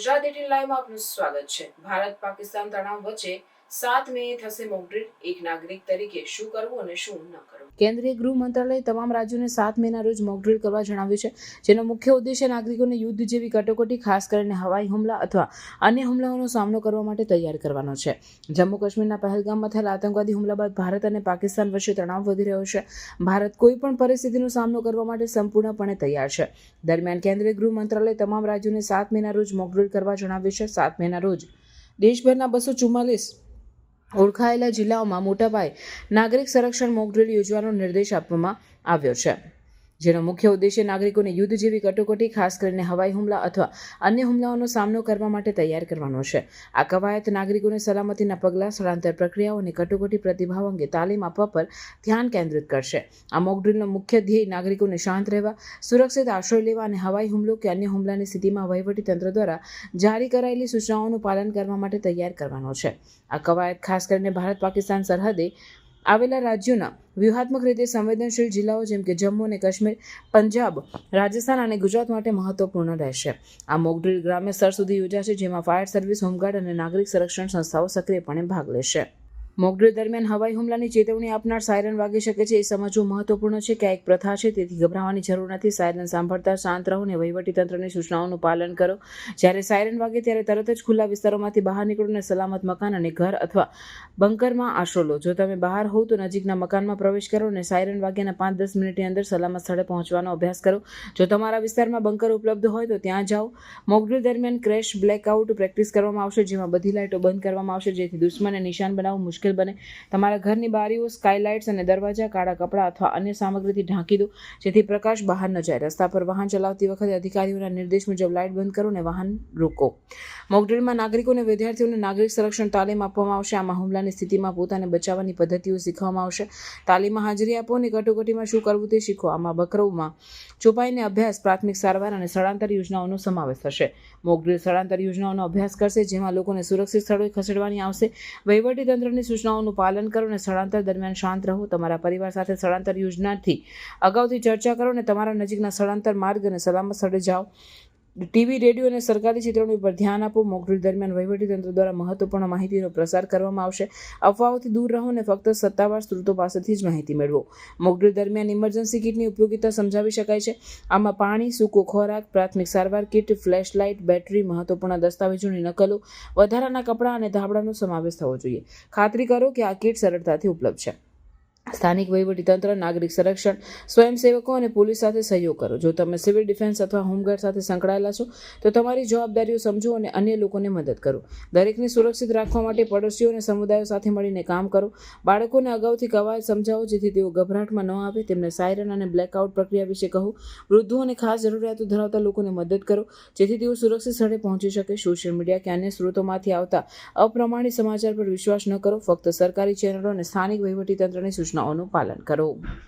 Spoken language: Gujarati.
ગુજરાત 18 લાઈવમાં આપનું સ્વાગત છે। ભારત પાકિસ્તાન તણાવ વચ્ચે 7 મે થશે મોક ડ્રીલ। એક નાગરિક તરીકે શું કરવું અને શું ન કરવું। કેન્દ્રીય ગૃહ મંત્રાલયે તમામ રાજ્યોને 7 મેના રોજ મોક ડ્રીલ કરવા જણાવ્યું છે, જેનો મુખ્ય ઉદ્દેશ્ય નાગરિકોને યુદ્ધ જેવી કટોકટી, ખાસ કરીને હવાઈ હુમલા અથવા અન્ય હુમલાઓનો સામનો કરવા માટે તૈયાર કરવાનો છે। જમ્મુ કાશ્મીરના પહેલગામમાં થયેલા આતંકવાદી હુમલા બાદ ભારત અને પાકિસ્તાન વચ્ચે તણાવ વધી રહ્યો છે। ભારત કોઈપણ પરિસ્થિતિનો સામનો કરવા માટે સંપૂર્ણપણે તૈયાર છે। દરમિયાન કેન્દ્રીય ગૃહ મંત્રાલયે તમામ રાજ્યોને 7 મેના રોજ મોક ડ્રીલ કરવા જણાવ્યું છે। 7 મેના રોજ દેશભરના 244 ઓળખાયેલા જિલ્લાઓમાં મોટાપાયે નાગરિક સંરક્ષણ મોક ડ્રીલ યોજવાનો નિર્દેશ આપવામાં આવ્યો છે, જેનો મુખ્ય ઉદ્દેશ્ય નાગરિકોને યુદ્ધ જેવી કટોકટી, ખાસ કરીને હવાઈ હુમલા અથવા અન્ય હુમલાઓનો સામનો કરવા માટે તૈયાર કરવાનો છે। આ કવાયત નાગરિકોને સલામતીના પગલાં, સ્થળાંતર પ્રક્રિયાઓ અને કટોકટી પ્રતિભાવ અંગે તાલીમ આપવા પર ધ્યાન કેન્દ્રિત કરશે। આ મોક ડ્રીલનો મુખ્ય ધ્યેય નાગરિકોને શાંત રહેવા, સુરક્ષિત આશ્રય લેવા અને હવાઈ હુમલો કે અન્ય હુમલાની સ્થિતિમાં વહીવટીતંત્ર દ્વારા જારી કરાયેલી સૂચનાઓનું પાલન કરવા માટે તૈયાર કરવાનો છે। આ કવાયત ખાસ કરીને ભારત પાકિસ્તાન સરહદે આવેલા રાજ્યોના વ્યૂહાત્મક રીતે સંવેદનશીલ જિલ્લાઓ જેમ કે જમ્મુ અને કાશ્મીર, પંજાબ, રાજસ્થાન અને ગુજરાત માટે મહત્વપૂર્ણ રહેશે। આ મોક ડ્રીલ ગ્રામ્ય સ્તર સુધી યોજાશે, જેમાં ફાયર સર્વિસ, હોમગાર્ડ અને નાગરિક સંરક્ષણ સંસ્થાઓ સક્રિયપણે ભાગ લેશે। મોક ડ્રીલ દરમિયાન હવાઈ હુમલાની ચેતવણી આપનાર સાયરન વાગી શકે છે। એ સમજવું મહત્વપૂર્ણ છે કે આ એક પ્રથા છે, તેથી ગભરાવાની જરૂર નથી। સાયરન સાંભળતા શાંત રહો અને વહીવટીતંત્રની સૂચનાઓનું પાલન કરો। જ્યારે સાયરન વાગે ત્યારે તરત જ ખુલ્લા વિસ્તારોમાંથી બહાર નીકળો અને સલામત મકાન અને ઘર અથવા બંકરમાં આશરો લો। જો તમે બહાર હોવ તો નજીકના મકાનમાં પ્રવેશ કરો અને સાયરન વાગ્યાના 5-10 મિનિટની અંદર સલામત સ્થળે પહોંચવાનો અભ્યાસ કરો। જો તમારા વિસ્તારમાં બંકર ઉપલબ્ધ હોય તો ત્યાં જાઓ। મોક ડ્રીલ દરમિયાન ક્રેશ બ્લેકઆઉટ પ્રેક્ટિસ કરવામાં આવશે, જેમાં બધી લાઇટો બંધ કરવામાં આવશે, જેથી દુશ્મનને નિશાન બનાવવું મુશ્કેલ બને। તમારા ઘરની બારીઓ, સ્કાયલાઇટ્સ અને દરવાજા કાળા કપડાં અથવા અન્ય સામગ્રીથી ઢાંકી દો, જેથી પ્રકાશ બહાર ન જાય। રસ્તા પર વાહન ચલાવતી વખતે અધિકારીઓના નિર્દેશ મુજબ લાઇટ બંધ કરો અને વાહન રોકો। મોક ડ્રીલમાં નાગરિકો અને વિદ્યાર્થીઓને નાગરિક સંરક્ષણ તાલીમ આપવામાં આવશે। આમાં હુમલાની સ્થિતિમાં પોતાને બચાવવાની પદ્ધતિઓ શીખવવામાં આવશે। તાલીમમાં હાજરી આપો અને કટોકટીમાં શું કરવું તે શીખો। આમાં બકરોમાં છુપાઈને અભ્યાસ, પ્રાથમિક સારવાર અને સ્થળાંતર યોજનાઓનો સમાવેશ થશે। મોક ડ્રીલ સ્થળાંતર યોજનાઓનો અભ્યાસ કરશે, જેમાં લોકોને સુરક્ષિત સ્થળોએ ખસેડવાની આવશે। વહીવટીતંત્રની સૂચનાઓનું પાલન કરો અને સ્થળાંતર દરમિયાન શાંત રહો। તમારા પરિવાર સાથે સ્થળાંતર યોજનાથી અગાઉથી ચર્ચા કરો અને તમારા નજીકના સ્થળાંતર માર્ગ અને સલામત સ્થળે જાઓ। ટીવી, રેડિયો અને સરકારી ચેતવણી પર ધ્યાન આપો। મોક ડ્રીલ દરમિયાન વહીવટીતંત્ર દ્વારા મહત્વપૂર્ણ માહિતીનો પ્રસાર કરવામાં આવશે। અફવાઓથી દૂર રહો અને ફક્ત સત્તાવાર સ્ત્રોતો પાસેથી જ માહિતી મેળવો। મોક ડ્રીલ દરમિયાન ઇમરજન્સી કિટની ઉપયોગિતા સમજાવી શકાય છે। આમાં પાણી, સૂકો ખોરાક, પ્રાથમિક સારવાર કિટ, ફ્લેશલાઇટ, બેટરી, મહત્વપૂર્ણ દસ્તાવેજોની નકલો, વધારાના કપડાં અને ધાબળાનો સમાવેશ થવો જોઈએ। ખાતરી કરો કે આ કિટ સરળતાથી ઉપલબ્ધ છે। સ્થાનિક વહીવટીતંત્ર, નાગરિક સંરક્ષણ, સ્વયંસેવકો અને પોલીસ સાથે સહયોગ કરો। જો તમે સિવિલ ડિફેન્સ અથવા હોમગાર્ડ સાથે સંકળાયેલા છો તો તમારી જવાબદારીઓ સમજો અને અન્ય લોકોને મદદ કરો। દરેકને સુરક્ષિત રાખવા માટે પડોશીઓ અને સમુદાયો સાથે મળીને કામ કરો। બાળકોને અગાઉથી કવાયત સમજાવો, જેથી તેઓ ગભરાટમાં ન આવે। તેમને સાયરન અને બ્લેકઆઉટ પ્રક્રિયા વિશે કહો। વૃદ્ધો અને ખાસ જરૂરિયાતો ધરાવતા લોકોને મદદ કરો, જેથી તેઓ સુરક્ષિત સ્થળે પહોંચી શકે। સોશિયલ મીડિયા કે અન્ય સ્ત્રોતોમાંથી આવતા અપ્રમાણિત સમાચાર પર વિશ્વાસ ન કરો। ફક્ત સરકારી ચેનલો અને સ્થાનિક વહીવટીતંત્રની સૂચનાઓનું પાલન કરો।